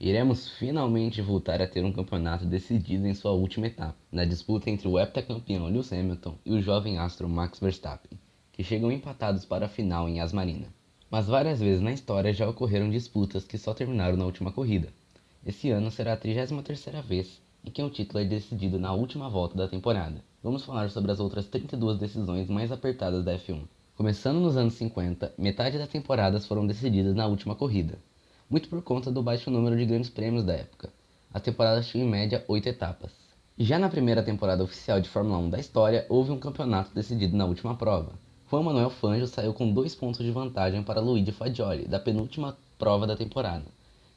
Iremos finalmente voltar a ter um campeonato decidido em sua última etapa, na disputa entre o heptacampeão Lewis Hamilton e o jovem astro Max Verstappen, que chegam empatados para a final em Yas Marina. Mas várias vezes na história já ocorreram disputas que só terminaram na última corrida. Esse ano será a 33ª vez em que o título é decidido na última volta da temporada. Vamos falar sobre as outras 32 decisões mais apertadas da F1. Começando nos anos 50, metade das temporadas foram decididas na última corrida, muito por conta do baixo número de grandes prêmios da época. As temporadas tinham em média 8 etapas. Já na primeira temporada oficial de Fórmula 1 da história, houve um campeonato decidido na última prova. Juan Manuel Fangio saiu com 2 pontos de vantagem para Luigi Fagioli, da penúltima prova da temporada,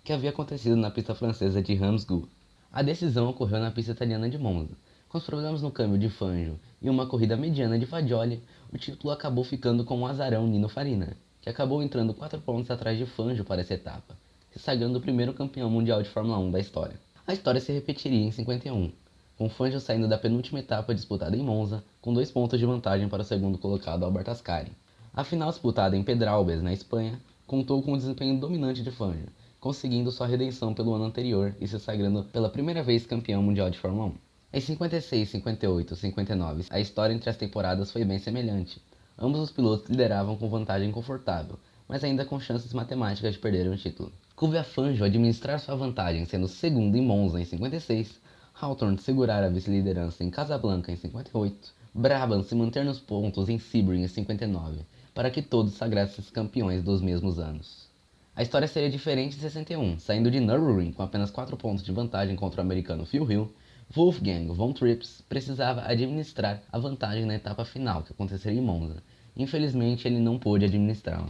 que havia acontecido na pista francesa de Ramsgau. A decisão ocorreu na pista italiana de Monza. Com os problemas no câmbio de Fangio e uma corrida mediana de Fagioli, o título acabou ficando com o azarão Nino Farina, que acabou entrando 4 pontos atrás de Fangio para essa etapa, se sagrando o primeiro campeão mundial de Fórmula 1 da história. A história se repetiria em 51, com Fangio saindo da penúltima etapa disputada em Monza, com 2 pontos de vantagem para o segundo colocado Albert Ascari. A final disputada em Pedralbes, na Espanha, contou com o desempenho dominante de Fangio, conseguindo sua redenção pelo ano anterior e se sagrando pela primeira vez campeão mundial de Fórmula 1. Em 56, 58 e 59, a história entre as temporadas foi bem semelhante. Ambos os pilotos lideravam com vantagem confortável, mas ainda com chances matemáticas de perder o título. Coube a Fangio administrar sua vantagem, sendo segundo em Monza em 56, Hawthorne segurar a vice-liderança em Casablanca em 58, Brabham se manter nos pontos em Sebring em 59, para que todos sagrassem campeões dos mesmos anos. A história seria diferente em 61, saindo de Nürburgring com apenas 4 pontos de vantagem contra o americano Phil Hill. Wolfgang von Trips precisava administrar a vantagem na etapa final, que aconteceria em Monza. Infelizmente, ele não pôde administrá-la.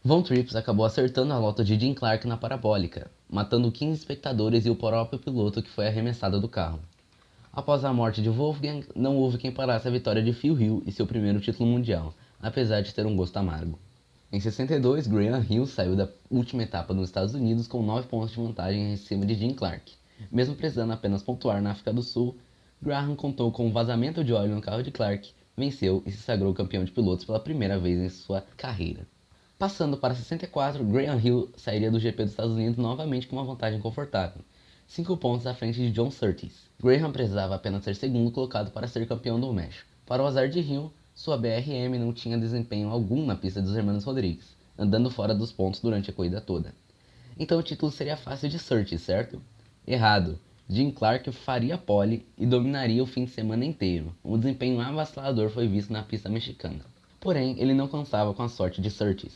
Von Trips acabou acertando a lota de Jim Clark na parabólica, matando 15 espectadores e o próprio piloto que foi arremessado do carro. Após a morte de Wolfgang, não houve quem parasse a vitória de Phil Hill e seu primeiro título mundial, apesar de ter um gosto amargo. Em 62, Graham Hill saiu da última etapa nos Estados Unidos com 9 pontos de vantagem em cima de Jim Clark. Mesmo precisando apenas pontuar na África do Sul, Graham contou com um vazamento de óleo no carro de Clark, venceu e se sagrou campeão de pilotos pela primeira vez em sua carreira. Passando para 64, Graham Hill sairia do GP dos Estados Unidos novamente com uma vantagem confortável, 5 pontos à frente de John Surtees. Graham precisava apenas ser segundo colocado para ser campeão do México. Para o azar de Hill, sua BRM não tinha desempenho algum na pista dos Hermanos Rodrigues, andando fora dos pontos durante a corrida toda. Então o título seria fácil de Surtees, certo? Errado. Jim Clark faria pole e dominaria o fim de semana inteiro. Um desempenho avassalador foi visto na pista mexicana. Porém, ele não contava com a sorte de Surtees.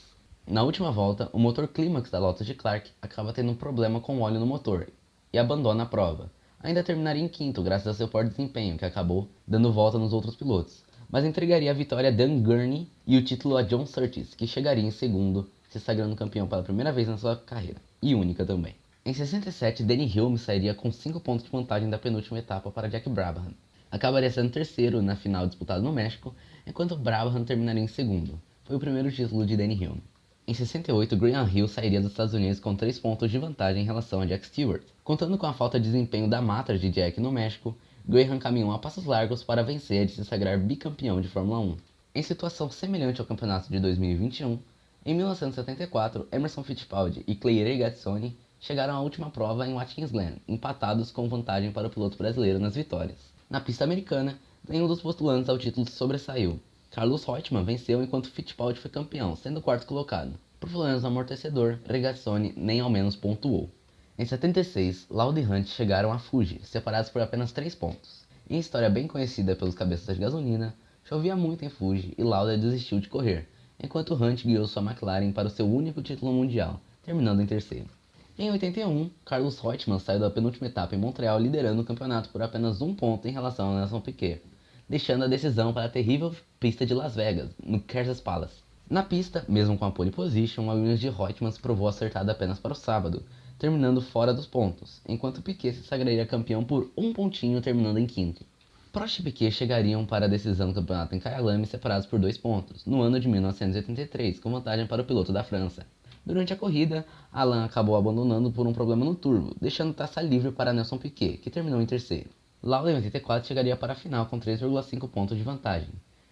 Na última volta, o motor clímax da Lotus de Clark acaba tendo um problema com o óleo no motor e abandona a prova. Ainda terminaria em quinto graças ao seu forte desempenho, que acabou dando volta nos outros pilotos, mas entregaria a vitória a Dan Gurney e o título a John Surtees, que chegaria em segundo, se sagrando campeão pela primeira vez na sua carreira, e única também. Em 67, Denny Hulme sairia com 5 pontos de vantagem da penúltima etapa para Jack Brabham. Acabaria sendo terceiro na final disputada no México, enquanto Brabham terminaria em segundo. Foi o primeiro título de Denny Hulme. Em 68, Graham Hill sairia dos Estados Unidos com 3 pontos de vantagem em relação a Jack Stewart. Contando com a falta de desempenho da Matra de Jack no México, Graham caminhou a passos largos para vencer e se sagrar bicampeão de Fórmula 1. Em situação semelhante ao campeonato de 2021, em 1974, Emerson Fittipaldi e Clay Regazzoni chegaram à última prova em Watkins Glen, empatados com vantagem para o piloto brasileiro nas vitórias. Na pista americana, nenhum dos postulantes ao título se sobressaiu. Carlos Reutemann venceu enquanto Fittipaldi foi campeão, sendo o quarto colocado. Por problemas no amortecedor, Regazzoni nem ao menos pontuou. Em 76, Lauda e Hunt chegaram a Fuji, separados por apenas 3 pontos. Em história bem conhecida pelos cabeças de gasolina, chovia muito em Fuji e Lauda desistiu de correr, enquanto Hunt guiou sua McLaren para o seu único título mundial, terminando em terceiro. Em 81, Carlos Reutemann saiu da penúltima etapa em Montreal liderando o campeonato por apenas 1 ponto em relação a Nelson Piquet, deixando a decisão para a terrível pista de Las Vegas, no Caesars Palace. Na pista, mesmo com a pole position, a Williams de Reutemann se provou acertada apenas para o sábado, terminando fora dos pontos, enquanto Piquet se sagraria campeão por 1 pontinho, terminando em quinto. Prost e Piquet chegariam para a decisão do campeonato em Kyalami separados por 2 pontos, no ano de 1983, com vantagem para o piloto da França. Durante a corrida, Alain acabou abandonando por um problema no turbo, deixando taça livre para Nelson Piquet, que terminou em terceiro. Lauda em 84 chegaria para a final com 3,5 pontos de vantagem.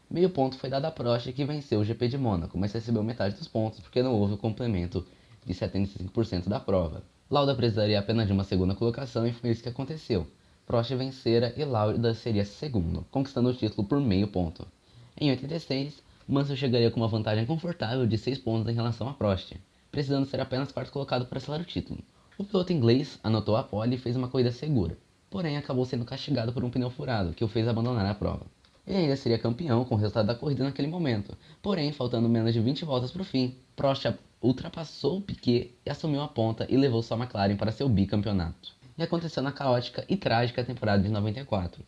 Meio ponto foi dado a Prost, que venceu o GP de Mônaco, mas recebeu metade dos pontos porque não houve o complemento de 75% da prova. Lauda precisaria apenas de uma segunda colocação e foi isso que aconteceu. Prost vencera e Lauda seria segundo, conquistando o título por meio ponto. Em 86, Mansell chegaria com uma vantagem confortável de 6 pontos em relação a Prost, precisando ser apenas quarto colocado para selar o título. O piloto inglês anotou a pole e fez uma corrida segura, porém acabou sendo castigado por um pneu furado, que o fez abandonar a prova. Ele ainda seria campeão com o resultado da corrida naquele momento, porém, faltando menos de 20 voltas para o fim, Prost ultrapassou o Piquet e assumiu a ponta e levou sua McLaren para seu bicampeonato. E aconteceu na caótica e trágica temporada de 94.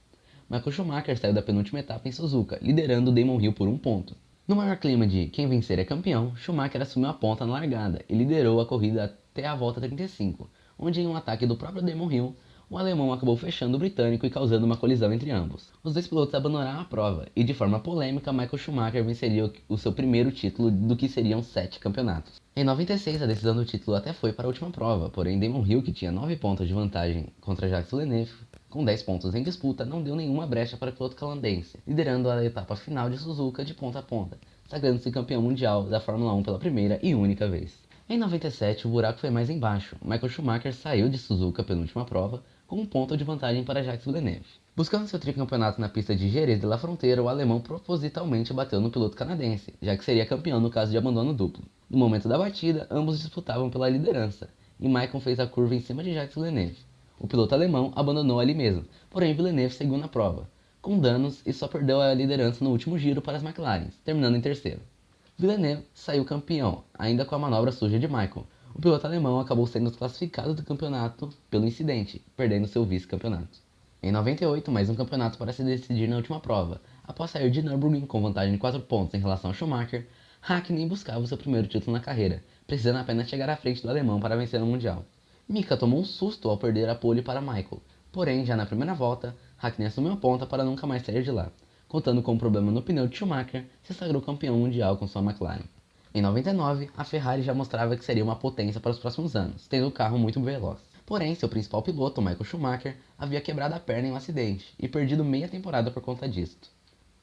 Michael Schumacher saiu da penúltima etapa em Suzuka, liderando o Damon Hill por um ponto. No maior clima de quem vencer é campeão, Schumacher assumiu a ponta na largada e liderou a corrida até a volta 35, onde em um ataque do próprio Damon Hill, o alemão acabou fechando o britânico e causando uma colisão entre ambos. Os dois pilotos abandonaram a prova e, de forma polêmica, Michael Schumacher venceria o seu primeiro título do que seriam 7 campeonatos. Em 96, a decisão do título até foi para a última prova, porém Damon Hill, que tinha 9 pontos de vantagem contra Jacques Villeneuve, com 10 pontos em disputa, não deu nenhuma brecha para o piloto canadense, liderando a etapa final de Suzuka de ponta a ponta, sagrando-se campeão mundial da Fórmula 1 pela primeira e única vez. Em 97, o buraco foi mais embaixo. Michael Schumacher saiu de Suzuka penúltima prova, com um ponto de vantagem para Jacques Villeneuve. Buscando seu tricampeonato na pista de Jerez de la Fronteira, o alemão propositalmente bateu no piloto canadense, já que seria campeão no caso de abandono duplo. No momento da batida, ambos disputavam pela liderança, e Michael fez a curva em cima de Jacques Villeneuve. O piloto alemão abandonou ali mesmo, porém Villeneuve seguiu na prova, com danos e só perdeu a liderança no último giro para as McLaren, terminando em terceiro. Villeneuve saiu campeão, ainda com a manobra suja de Michael. O piloto alemão acabou sendo desclassificado do campeonato pelo incidente, perdendo seu vice-campeonato. Em 98, mais um campeonato para se decidir na última prova. Após sair de Nürburgring com vantagem de 4 pontos em relação a Schumacher, Hakkinen buscava o seu primeiro título na carreira, precisando apenas chegar à frente do alemão para vencer o Mundial. Mika tomou um susto ao perder a pole para Michael, porém, já na primeira volta, Hakkinen assumiu a ponta para nunca mais sair de lá. Contando com um problema no pneu de Schumacher, se sagrou campeão mundial com sua McLaren. Em 99, a Ferrari já mostrava que seria uma potência para os próximos anos, tendo um carro muito veloz. Porém, seu principal piloto, Michael Schumacher, havia quebrado a perna em um acidente e perdido meia temporada por conta disto.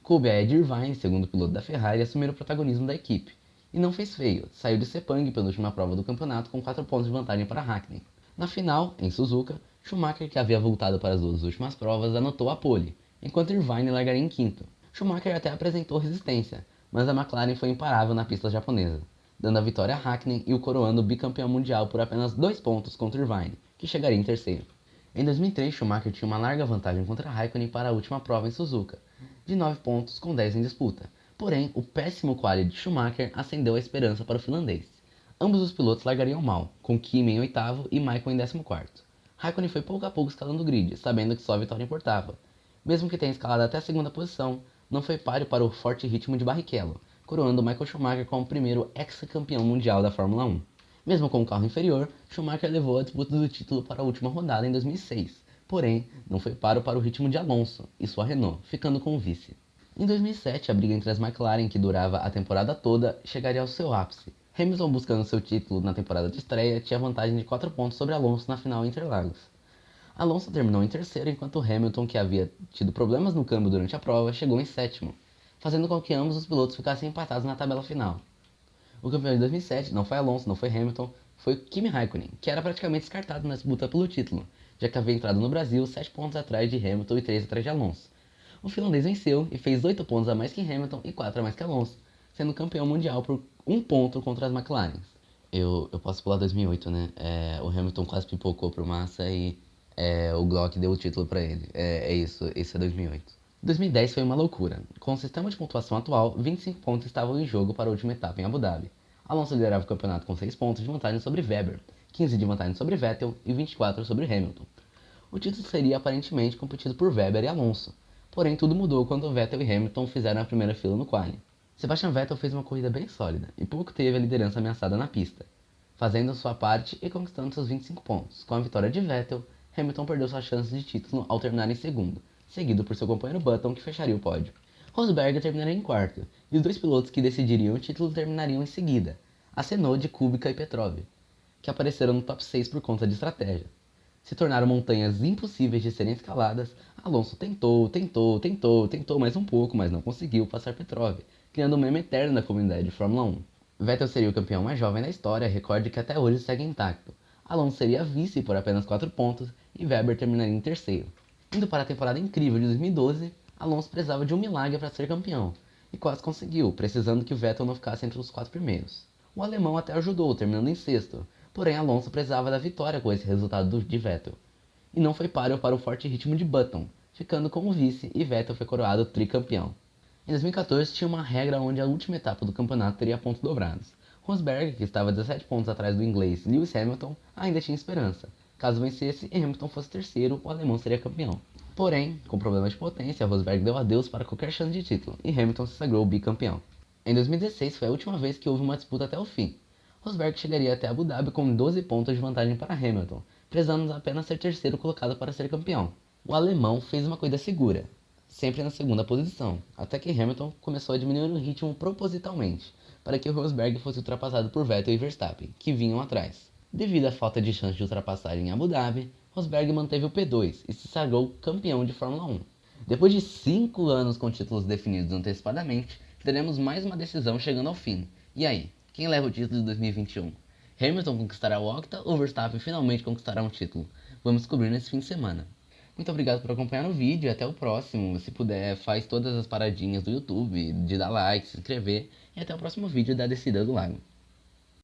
Coube a Ed Irvine, segundo piloto da Ferrari, assumir o protagonismo da equipe. E não fez feio, saiu de Sepang pela última prova do campeonato com 4 pontos de vantagem para Hakkinen. Na final, em Suzuka, Schumacher, que havia voltado para as 2 últimas provas, anotou a pole, enquanto Irvine largaria em quinto. Schumacher até apresentou resistência, mas a McLaren foi imparável na pista japonesa, dando a vitória a Hakkinen e o coroando bicampeão mundial por apenas 2 pontos contra Irvine, que chegaria em terceiro. Em 2003, Schumacher tinha uma larga vantagem contra Raikkonen para a última prova em Suzuka, de 9 pontos com 10 em disputa. Porém, o péssimo quali de Schumacher acendeu a esperança para o finlandês. Ambos os pilotos largariam mal, com Kimi em oitavo e Michael em 14º. Raikkonen foi pouco a pouco escalando o grid, sabendo que só a vitória importava. Mesmo que tenha escalado até a segunda posição, não foi páreo para o forte ritmo de Barrichello, coroando Michael Schumacher como o primeiro ex-campeão mundial da Fórmula 1. Mesmo com o carro inferior, Schumacher levou a disputa do título para a última rodada em 2006, porém, não foi páreo para o ritmo de Alonso e sua Renault, ficando com o vice. Em 2007, a briga entre as McLaren, que durava a temporada toda, chegaria ao seu ápice. Hamilton, buscando seu título na temporada de estreia, tinha vantagem de 4 pontos sobre Alonso na final em Interlagos. Alonso terminou em terceiro, enquanto Hamilton, que havia tido problemas no câmbio durante a prova, chegou em sétimo, fazendo com que ambos os pilotos ficassem empatados na tabela final. O campeão de 2007 não foi Alonso, não foi Hamilton, foi Kimi Raikkonen, que era praticamente descartado na disputa pelo título, já que havia entrado no Brasil 7 pontos atrás de Hamilton e 3 atrás de Alonso. O finlandês venceu e fez 8 pontos a mais que Hamilton e 4 a mais que Alonso, sendo campeão mundial por 1 ponto contra as McLaren. Eu posso pular 2008, né? O Hamilton quase pipocou pro Massa e o Glock deu o título para ele. Isso, esse é 2008. 2010 foi uma loucura. Com o sistema de pontuação atual, 25 pontos estavam em jogo para a última etapa em Abu Dhabi. Alonso liderava o campeonato com 6 pontos de vantagem sobre Webber, 15 de vantagem sobre Vettel e 24 sobre Hamilton. O título seria aparentemente competido por Webber e Alonso, porém tudo mudou quando Vettel e Hamilton fizeram a primeira fila no quali. Sebastian Vettel fez uma corrida bem sólida e pouco teve a liderança ameaçada na pista, fazendo sua parte e conquistando seus 25 pontos. Com a vitória de Vettel, Hamilton perdeu sua chance de título ao terminar em segundo, seguido por seu companheiro Button, que fecharia o pódio. Rosberg terminaria em quarto, e os 2 pilotos que decidiriam o título terminariam em seguida, a Tsunoda, Kubica e Petrov, que apareceram no top 6 por conta de estratégia. Se tornaram montanhas impossíveis de serem escaladas, Alonso tentou mais um pouco, mas não conseguiu passar Petrov, criando um meme eterno na comunidade de Fórmula 1. Vettel seria o campeão mais jovem da história, recorde que até hoje segue intacto. Alonso seria vice por apenas 4 pontos e Webber terminaria em terceiro. Indo para a temporada incrível de 2012, Alonso precisava de um milagre para ser campeão, e quase conseguiu, precisando que Vettel não ficasse entre os 4 primeiros. O alemão até ajudou, terminando em sexto, porém Alonso precisava da vitória com esse resultado de Vettel. E não foi páreo para o forte ritmo de Button, ficando como vice e Vettel foi coroado tricampeão. Em 2014 tinha uma regra onde a última etapa do campeonato teria pontos dobrados. Rosberg, que estava 17 pontos atrás do inglês Lewis Hamilton, ainda tinha esperança. Caso vencesse e Hamilton fosse terceiro, o alemão seria campeão. Porém, com problemas de potência, Rosberg deu adeus para qualquer chance de título e Hamilton se sagrou bicampeão. Em 2016 foi a última vez que houve uma disputa até o fim. Rosberg chegaria até Abu Dhabi com 12 pontos de vantagem para Hamilton, precisando apenas ser terceiro colocado para ser campeão. O alemão fez uma corrida segura, sempre na segunda posição, até que Hamilton começou a diminuir o ritmo propositalmente, para que Rosberg fosse ultrapassado por Vettel e Verstappen, que vinham atrás. Devido à falta de chance de ultrapassagem em Abu Dhabi, Rosberg manteve o P2 e se sagrou campeão de Fórmula 1. Depois de 5 anos com títulos definidos antecipadamente, teremos mais uma decisão chegando ao fim. E aí, quem leva o título de 2021? Hamilton conquistará o Octa ou Verstappen finalmente conquistará um título? Vamos descobrir nesse fim de semana. Muito obrigado por acompanhar o vídeo e até o próximo. Se puder, faz todas as paradinhas do YouTube, de dar like, se inscrever e até o próximo vídeo da Descida do Lago.